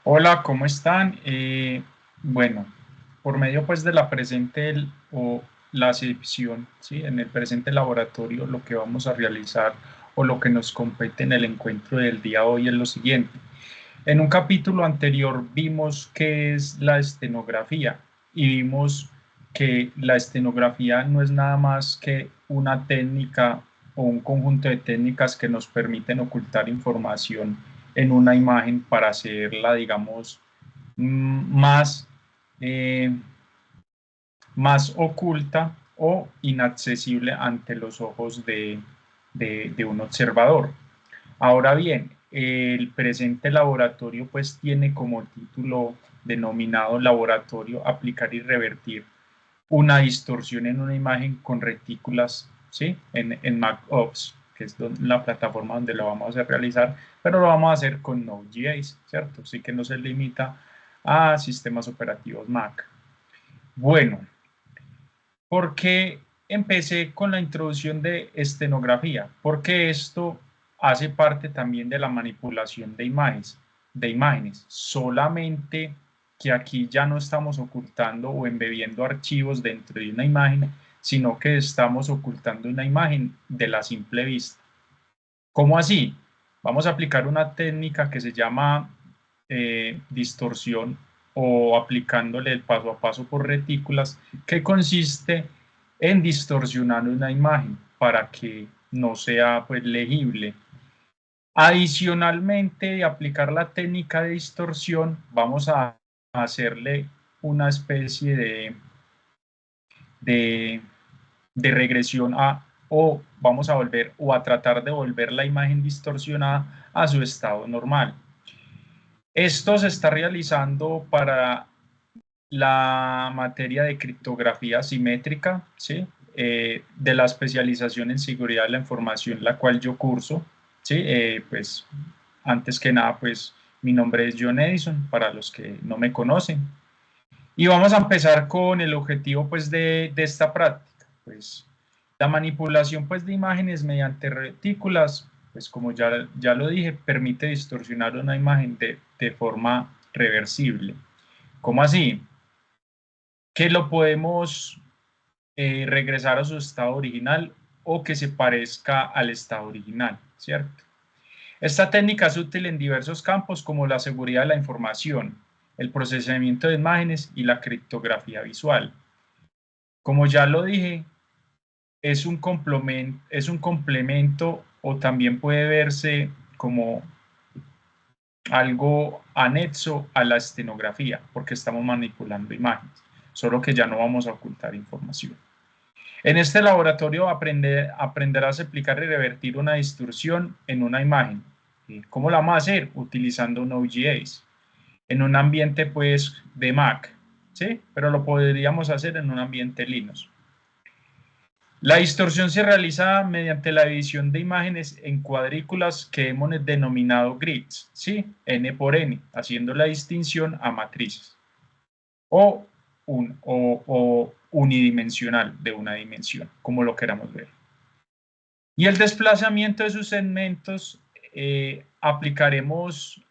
Hola, ¿cómo están? Bueno, por medio pues de la presente o la sección, ¿sí? En el presente laboratorio lo que vamos a realizar o lo que nos compete en el encuentro del día de hoy es lo siguiente. En un capítulo anterior vimos qué es la estenografía y vimos que la estenografía no es nada más que una técnica o un conjunto de técnicas que nos permiten ocultar información en una imagen para hacerla, digamos, más, eh, más oculta o inaccesible ante los ojos de un observador. Ahora bien, el presente laboratorio pues tiene como título denominado Laboratorio Aplicar y Revertir una distorsión en una imagen con retículas, ¿sí? En MacOps, que es la plataforma donde lo vamos a realizar, pero lo vamos a hacer con Node.js, ¿cierto? Así que no se limita a sistemas operativos Mac. Bueno, ¿por qué empecé con la introducción de estenografía? Porque esto hace parte también de la manipulación de imágenes. Solamente que aquí ya no estamos ocultando o embebiendo archivos dentro de una imagen, sino que estamos ocultando una imagen de la simple vista. ¿Cómo así? Vamos a aplicar una técnica que se llama distorsión o aplicándole el paso a paso por retículas, que consiste en distorsionar una imagen para que no sea pues legible. Adicionalmente de aplicar la técnica de distorsión, vamos a hacerle una especie de, de regresión o vamos a volver o a tratar de volver la imagen distorsionada a su estado normal. Esto se está realizando para la materia de criptografía simétrica, ¿sí? De la especialización en seguridad de la información, la cual yo curso, ¿sí? Pues antes que nada, pues mi nombre es John Edison, para los que no me conocen. Y vamos a empezar con el objetivo pues de esta práctica, pues la manipulación pues de imágenes mediante retículas, pues como ya lo dije, permite distorsionar una imagen de forma reversible. ¿Cómo así? Que lo podemos regresar a su estado original o que se parezca al estado original, ¿cierto? Esta técnica es útil en diversos campos como la seguridad de la información, el procesamiento de imágenes y la criptografía visual. Como ya lo dije, es un complemento o también puede verse como algo anexo a la estenografía, porque estamos manipulando imágenes, solo que ya no vamos a ocultar información. En este laboratorio aprenderás a aplicar y revertir una distorsión en una imagen. ¿Cómo la vamos a hacer? Utilizando Node.js en un ambiente pues de Mac, ¿sí? Pero lo podríamos hacer en un ambiente Linux. La distorsión se realiza mediante la división de imágenes en cuadrículas que hemos denominado grids, ¿sí? N por N, haciendo la distinción a matrices o, o unidimensional de una dimensión, como lo queramos ver. Y el desplazamiento de sus segmentos, aplicaremos,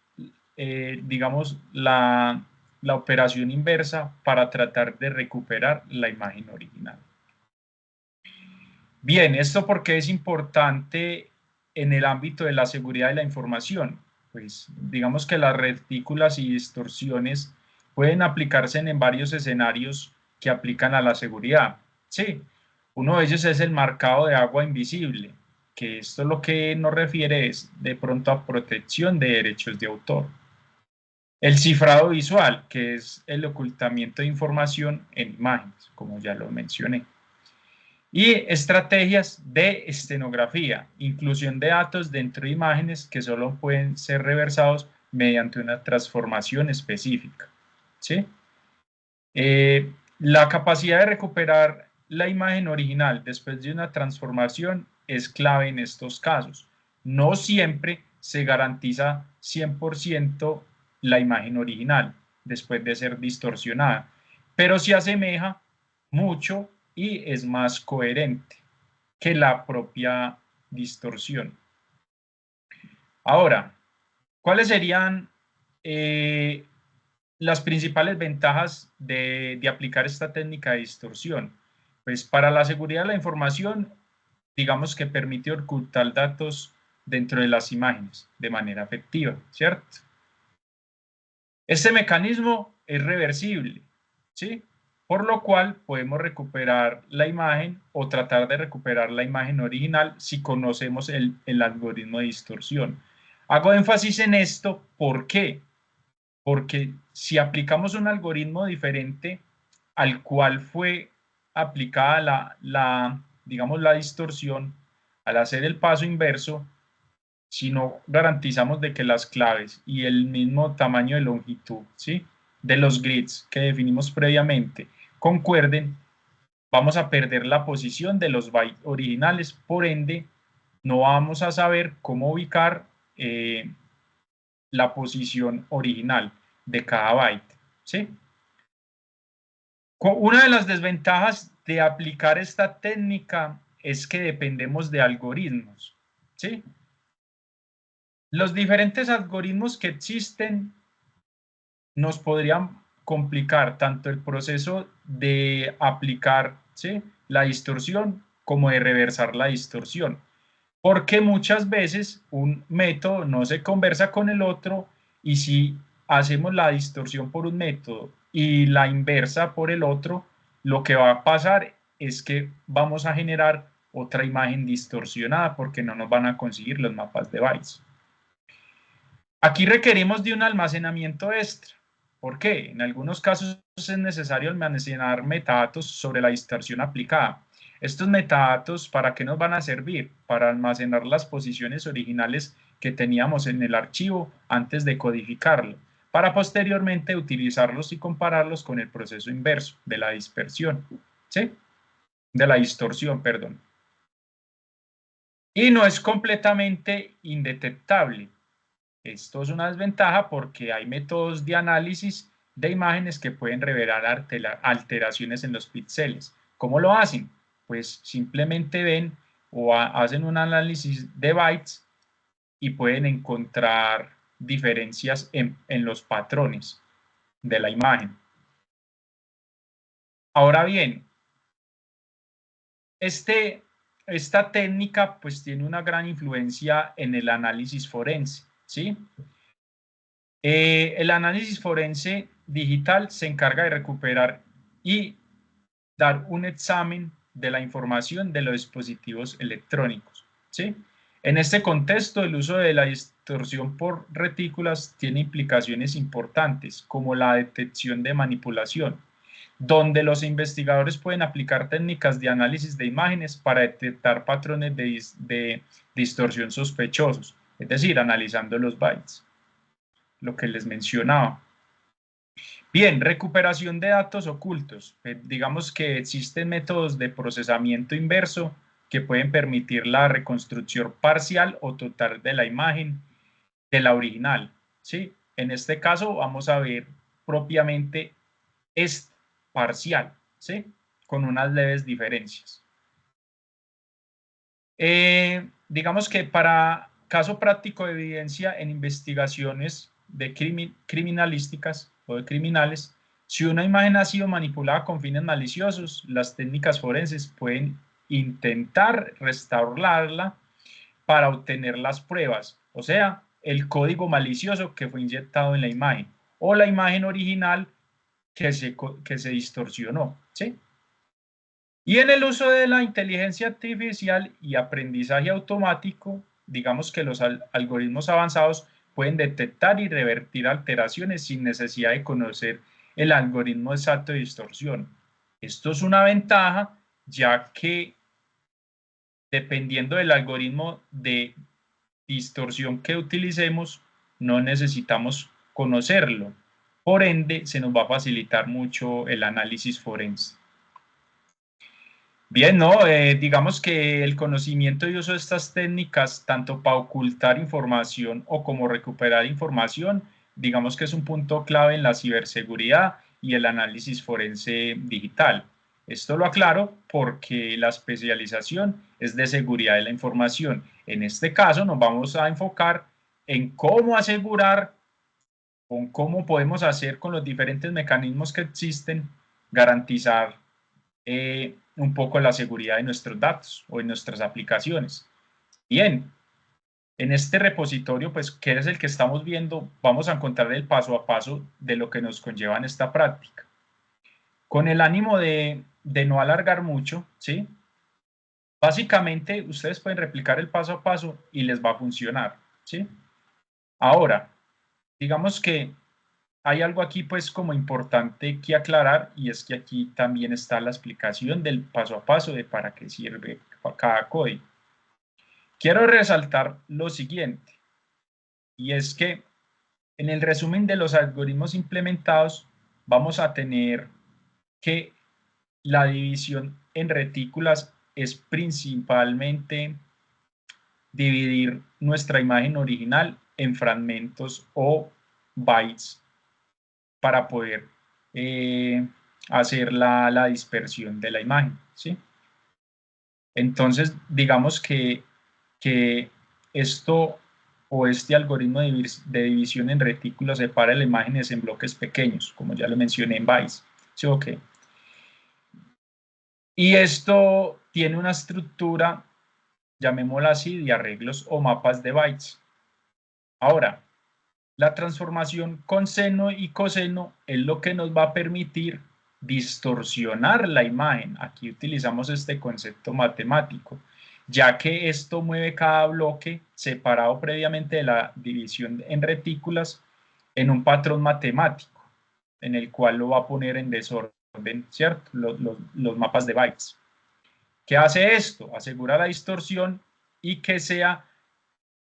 digamos, la operación inversa para tratar de recuperar la imagen original. Bien, ¿esto por qué es importante en el ámbito de la seguridad de la información? Pues digamos que las retículas y distorsiones pueden aplicarse en varios escenarios que aplican a la seguridad. Sí, uno de ellos es el marcado de agua invisible, que esto lo que nos refiere es de pronto a protección de derechos de autor. El cifrado visual, que es el ocultamiento de información en imágenes, como ya lo mencioné. Y estrategias de estenografía, inclusión de datos dentro de imágenes que solo pueden ser reversados mediante una transformación específica. ¿Sí? La capacidad de recuperar la imagen original después de una transformación es clave en estos casos. No siempre se garantiza 100% la imagen original después de ser distorsionada, pero se asemeja mucho y es más coherente que la propia distorsión. Ahora, ¿cuáles serían las principales ventajas de aplicar esta técnica de distorsión. Pues para la seguridad de la información, digamos que permite ocultar datos dentro de las imágenes de manera efectiva, ¿cierto? Este mecanismo es reversible, ¿sí? Por lo cual podemos recuperar la imagen o tratar de recuperar la imagen original si conocemos el algoritmo de distorsión. Hago énfasis en esto, ¿por qué? Porque si aplicamos un algoritmo diferente al cual fue aplicada digamos, la distorsión, al hacer el paso inverso, si no garantizamos de que las claves y el mismo tamaño de longitud, ¿sí?, de los grids que definimos previamente concuerden, vamos a perder la posición de los bytes originales, por ende, no vamos a saber cómo ubicar la posición original de cada byte, ¿sí? Una de las desventajas de aplicar esta técnica es que dependemos de algoritmos, ¿sí? Los diferentes algoritmos que existen nos podrían complicar tanto el proceso de aplicar, ¿sí?, la distorsión como de reversar la distorsión, porque muchas veces un método no se conversa con el otro y si hacemos la distorsión por un método y la inversa por el otro, lo que va a pasar es que vamos a generar otra imagen distorsionada porque no nos van a conseguir los mapas de bytes. Aquí requerimos de un almacenamiento extra. ¿Por qué? En algunos casos es necesario almacenar metadatos sobre la distorsión aplicada. Estos metadatos, ¿para qué nos van a servir? Para almacenar las posiciones originales que teníamos en el archivo antes de codificarlo, para posteriormente utilizarlos y compararlos con el proceso inverso de la dispersión, ¿sí? De la distorsión, perdón. Y no es completamente indetectable. Esto es una desventaja porque hay métodos de análisis de imágenes que pueden revelar alteraciones en los píxeles. ¿Cómo lo hacen? Pues simplemente ven o hacen un análisis de bytes y pueden encontrar diferencias en los patrones de la imagen. Ahora bien, esta técnica pues tiene una gran influencia en el análisis forense, ¿sí? El análisis forense digital se encarga de recuperar y dar un examen de la información de los dispositivos electrónicos, ¿sí? En este contexto, el uso de la distorsión por retículas tiene implicaciones importantes, como la detección de manipulación, donde los investigadores pueden aplicar técnicas de análisis de imágenes para detectar patrones de distorsión sospechosos, es decir, analizando los bytes, lo que les mencionaba. Bien, recuperación de datos ocultos. Digamos que existen métodos de procesamiento inverso que pueden permitir la reconstrucción parcial o total de la imagen de la original, ¿sí? En este caso vamos a ver propiamente es parcial, ¿sí?, con unas leves diferencias. Digamos que para caso práctico de evidencia en investigaciones de criminalísticas o de criminales, si una imagen ha sido manipulada con fines maliciosos, las técnicas forenses pueden intentar restaurarla para obtener las pruebas, o sea, el código malicioso que fue inyectado en la imagen o la imagen original que se distorsionó, ¿sí? Y en el uso de la inteligencia artificial y aprendizaje automático, digamos que los algoritmos avanzados pueden detectar y revertir alteraciones sin necesidad de conocer el algoritmo exacto de distorsión. Esto es una ventaja, ya que dependiendo del algoritmo de distorsión que utilicemos, no necesitamos conocerlo. Por ende, se nos va a facilitar mucho el análisis forense. Bien, no, digamos que el conocimiento y uso de estas técnicas, tanto para ocultar información o como recuperar información, digamos que es un punto clave en la ciberseguridad y el análisis forense digital. Esto lo aclaro porque la especialización es de seguridad de la información. En este caso nos vamos a enfocar en cómo asegurar con cómo podemos hacer con los diferentes mecanismos que existen, garantizar un poco la seguridad de nuestros datos o de nuestras aplicaciones. Bien, en este repositorio, pues, que es el que estamos viendo, vamos a encontrar el paso a paso de lo que nos conlleva en esta práctica. Con el ánimo de no alargar mucho, ¿sí? Básicamente, ustedes pueden replicar el paso a paso y les va a funcionar, ¿sí? Ahora, digamos que hay algo aquí pues como importante que aclarar, y es que aquí también está la explicación del paso a paso de para qué sirve cada código. Quiero resaltar lo siguiente, y es que en el resumen de los algoritmos implementados vamos a tener que la división en retículas es principalmente dividir nuestra imagen original en fragmentos o bytes para poder hacer la dispersión de la imagen, ¿sí? Entonces, digamos que esto o este algoritmo de división en retículos separa las imágenes en bloques pequeños, como ya lo mencioné en bytes, ¿sí? Okay. Y esto tiene una estructura, llamémosla así, de arreglos o mapas de bytes. Ahora, la transformación con seno y coseno es lo que nos va a permitir distorsionar la imagen. Aquí utilizamos este concepto matemático, ya que esto mueve cada bloque separado previamente de la división en retículas en un patrón matemático, en el cual lo va a poner en desorden, ¿cierto? Los mapas de bytes. ¿Qué hace esto? Asegura la distorsión y que sea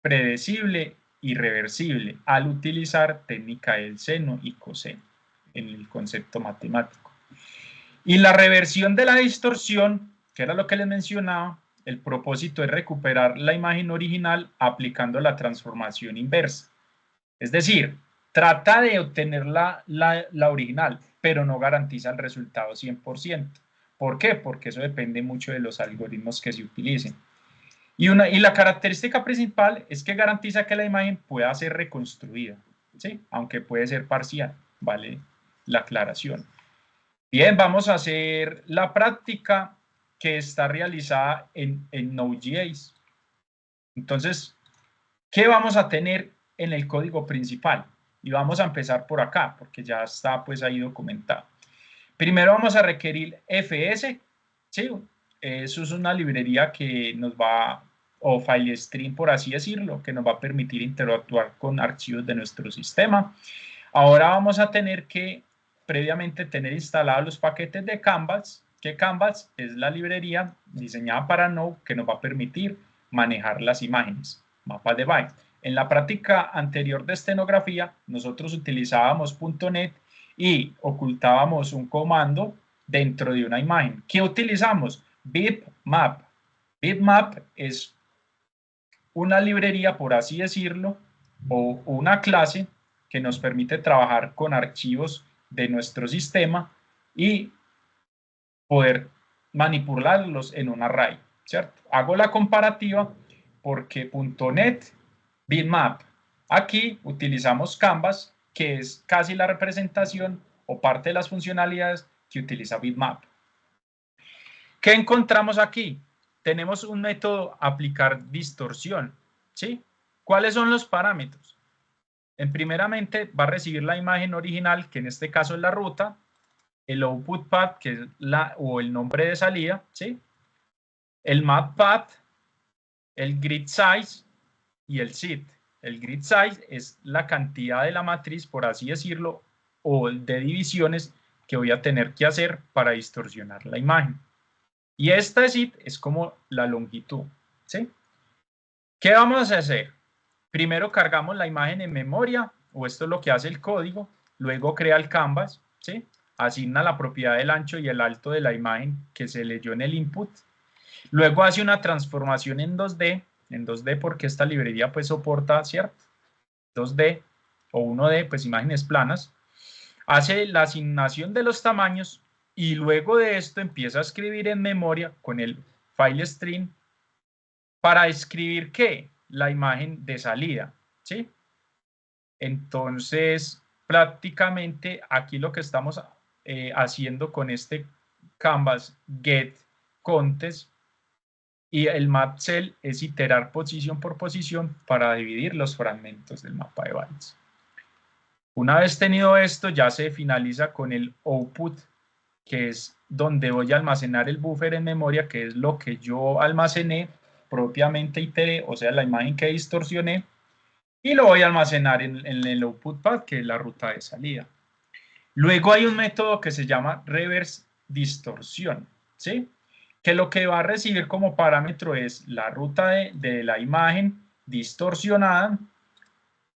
predecible y reversible al utilizar técnica del seno y coseno en el concepto matemático. Y la reversión de la distorsión, que era lo que les mencionaba, el propósito es recuperar la imagen original aplicando la transformación inversa. Es decir, trata de obtener la original, pero no garantiza el resultado 100%. ¿Por qué? Porque eso depende mucho de los algoritmos que se utilicen. Y la característica principal es que garantiza que la imagen pueda ser reconstruida, ¿sí? Aunque puede ser parcial, ¿vale? La aclaración. Bien, vamos a hacer la práctica que está realizada en Node.js. Entonces, ¿qué vamos a tener en el código principal? Y vamos a empezar por acá, porque ya está pues ahí documentado. Primero vamos a requerir FS, ¿sí? Eso es una librería que nos va, o FileStream por así decirlo, que nos va a permitir interactuar con archivos de nuestro sistema. Ahora vamos a tener que previamente tener instalados los paquetes de Canvas, que Canvas es la librería diseñada para Node que nos va a permitir manejar las imágenes, mapas de bytes. En la práctica anterior de estenografía, nosotros utilizábamos .NET y ocultábamos un comando dentro de una imagen. ¿Qué utilizamos? Bitmap. Bitmap es una librería, por así decirlo, o una clase que nos permite trabajar con archivos de nuestro sistema y poder manipularlos en un array, ¿cierto? Hago la comparativa porque .NET, Bitmap. Aquí utilizamos Canvas, que es casi la representación o parte de las funcionalidades que utiliza Bitmap. ¿Qué encontramos aquí? Tenemos un método aplicar distorsión, ¿sí? ¿Cuáles son los parámetros? Primeramente va a recibir la imagen original, que en este caso es la ruta, el output path, que es o el nombre de salida, ¿sí? El map path, el grid size y el seed. El grid size es la cantidad de la matriz, por así decirlo, o de divisiones que voy a tener que hacer para distorsionar la imagen. Y esta seed es como la longitud, ¿sí? ¿Qué vamos a hacer? Primero cargamos la imagen en memoria, o esto es lo que hace el código, luego crea el canvas, ¿sí? Asigna la propiedad del ancho y el alto de la imagen que se leyó en el input, luego hace una transformación en 2D porque esta librería pues soporta, ¿cierto? 2D o 1D, pues imágenes planas, hace la asignación de los tamaños y luego de esto empieza a escribir en memoria con el file stream para escribir ¿qué? La imagen de salida, ¿sí? Entonces, prácticamente aquí lo que estamos haciendo con este canvas get contest y el map cell es iterar posición por posición para dividir los fragmentos del mapa de bytes. Una vez tenido esto, ya se finaliza con el output, que es donde voy a almacenar el buffer en memoria, que es lo que yo almacené, propiamente iteré, o sea, la imagen que distorsioné, y lo voy a almacenar en el output path, que es la ruta de salida. Luego hay un método que se llama reverse distorsión, ¿sí? Que lo que va a recibir como parámetro es la ruta de la imagen distorsionada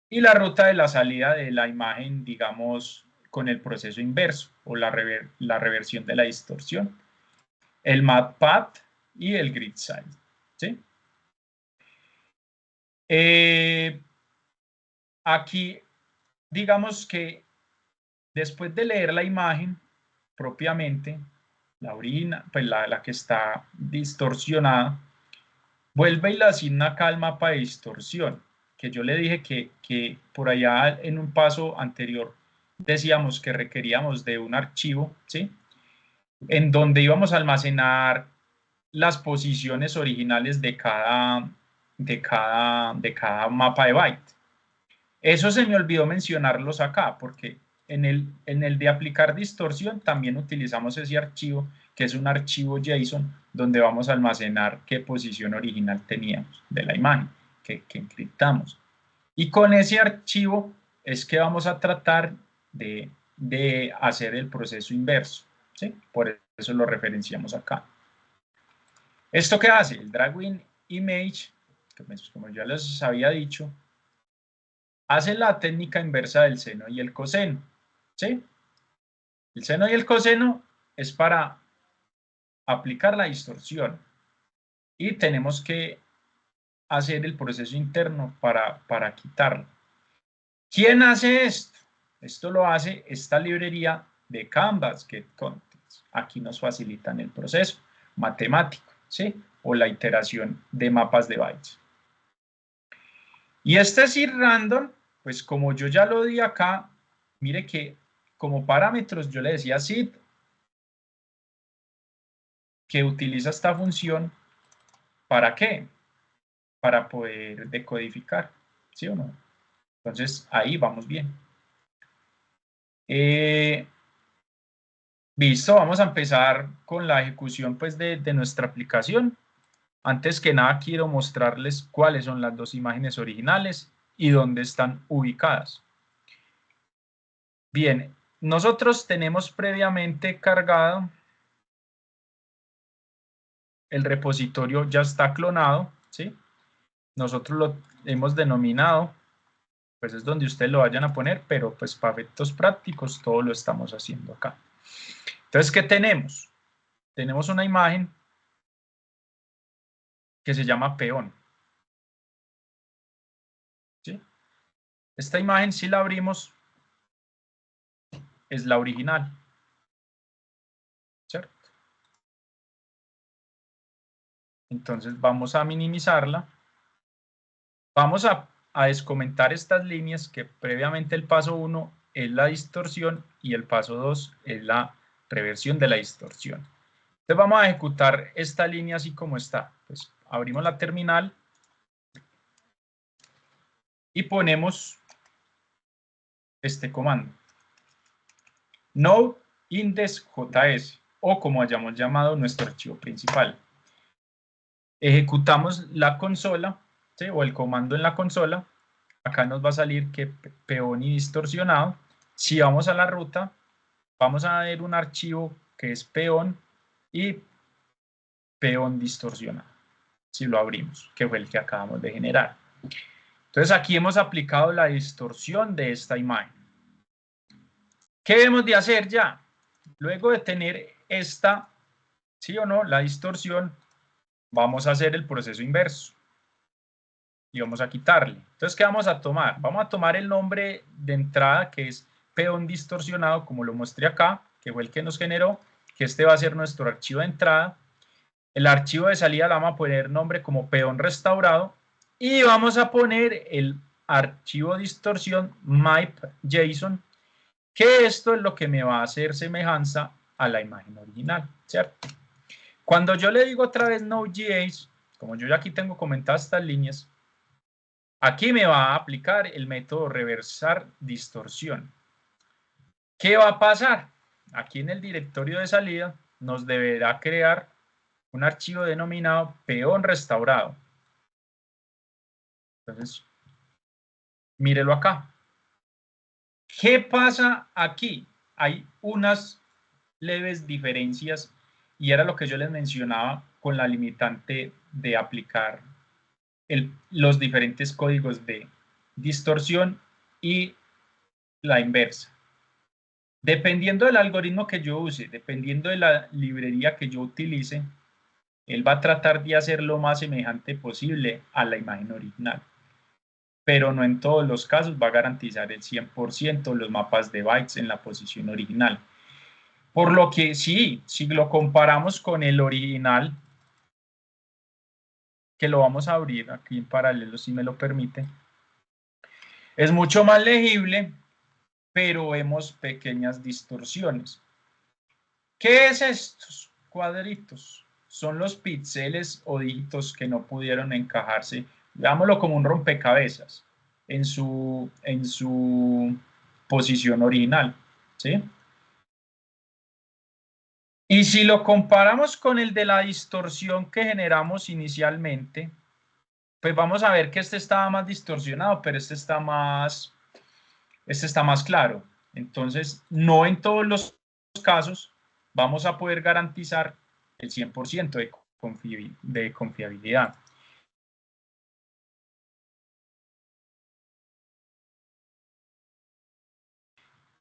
y la ruta de la salida de la imagen, digamos, con el proceso inverso o la reversión de la distorsión, el map path y el grid size, ¿sí? Aquí, digamos que después de leer la imagen propiamente, la original, pues la que está distorsionada, vuelve y le asigna acá al mapa de distorsión, que yo le dije que por allá en un paso anterior decíamos que requeríamos de un archivo, ¿sí? En donde íbamos a almacenar las posiciones originales de cada mapa de byte. Eso se me olvidó mencionarlos acá, porque en el de aplicar distorsión también utilizamos ese archivo, que es un archivo JSON, donde vamos a almacenar qué posición original teníamos de la imagen que encriptamos. Y con ese archivo es que vamos a tratar de hacer el proceso inverso, ¿sí? Por eso lo referenciamos acá. ¿Esto qué hace? El Drawing Image, como ya les había dicho, hace la técnica inversa del seno y el coseno, ¿sí? El seno y el coseno es para aplicar la distorsión y tenemos que hacer el proceso interno para quitarlo. ¿Quién hace esto? Esto lo hace esta librería de Canvas Get Contents. Aquí nos facilitan el proceso matemático, ¿sí? O la iteración de mapas de bytes. Y este seed random, pues como yo ya lo di acá, mire que como parámetros yo le decía seed, que utiliza esta función, ¿para qué? Para poder decodificar, ¿sí o no? Entonces ahí vamos bien. Listo, vamos a empezar con la ejecución pues de nuestra aplicación. Antes que nada quiero mostrarles cuáles son las dos imágenes originales y dónde están ubicadas. Bien, nosotros tenemos previamente cargado el repositorio, ya está clonado, ¿sí? Nosotros lo hemos denominado, pues es donde ustedes lo vayan a poner, pero pues para efectos prácticos todo lo estamos haciendo acá. Entonces, ¿qué tenemos? Tenemos una imagen que se llama peón, ¿sí? Esta imagen, si la abrimos, es la original, ¿cierto? Entonces vamos a minimizarla. Vamos a descomentar estas líneas que previamente el paso 1 es la distorsión y el paso 2 es la reversión de la distorsión. Entonces vamos a ejecutar esta línea así como está. Pues abrimos la terminal y ponemos este comando. Node index.js o como hayamos llamado nuestro archivo principal. Ejecutamos la consola, ¿sí? O el comando en la consola. Acá nos va a salir que peón y distorsionado. Si vamos a la ruta, vamos a ver un archivo que es peón y peón distorsionado. Si lo abrimos, que fue el que acabamos de generar. Entonces aquí hemos aplicado la distorsión de esta imagen. ¿Qué debemos de hacer ya? Luego de tener esta, sí o no, la distorsión, vamos a hacer el proceso inverso. Y vamos a quitarle. Entonces, ¿qué vamos a tomar? Vamos a tomar el nombre de entrada, que es peón distorsionado, como lo mostré acá, que fue el que nos generó, que este va a ser nuestro archivo de entrada. El archivo de salida le vamos a poner nombre como peón restaurado y vamos a poner el archivo distorsión map.json que esto es lo que me va a hacer semejanza a la imagen original, ¿cierto? Cuando yo le digo otra vez Node.js, como yo ya aquí tengo comentadas estas líneas, aquí me va a aplicar el método reversar distorsión. ¿Qué va a pasar? Aquí en el directorio de salida nos deberá crear un archivo denominado peón restaurado. Entonces, mírelo acá. ¿Qué pasa aquí? Hay unas leves diferencias y era lo que yo les mencionaba con la limitante de aplicar los diferentes códigos de distorsión y la inversa. Dependiendo del algoritmo que yo use, dependiendo de la librería que yo utilice, él va a tratar de hacer lo más semejante posible a la imagen original. Pero no en todos los casos va a garantizar el 100% los mapas de bytes en la posición original. Por lo que sí, si lo comparamos con el original, que lo vamos a abrir aquí en paralelo si me lo permite, es mucho más legible, pero vemos pequeñas distorsiones. ¿Qué es estos cuadritos? Son los píxeles o dígitos que no pudieron encajarse, veámoslo como un rompecabezas, en su posición original, ¿sí? Y si lo comparamos con el de la distorsión que generamos inicialmente, pues vamos a ver que este estaba más distorsionado, pero este está más claro. Entonces, no en todos los casos vamos a poder garantizar el 100% de confiabilidad.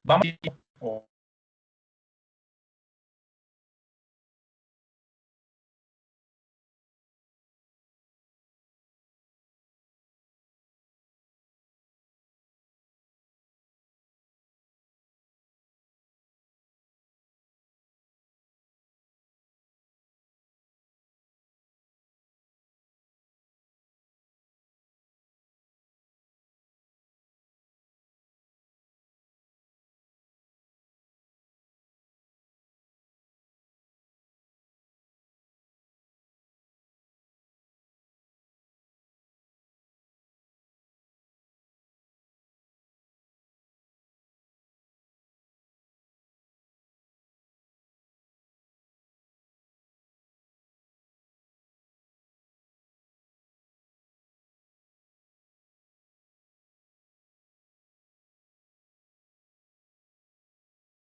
Vamos a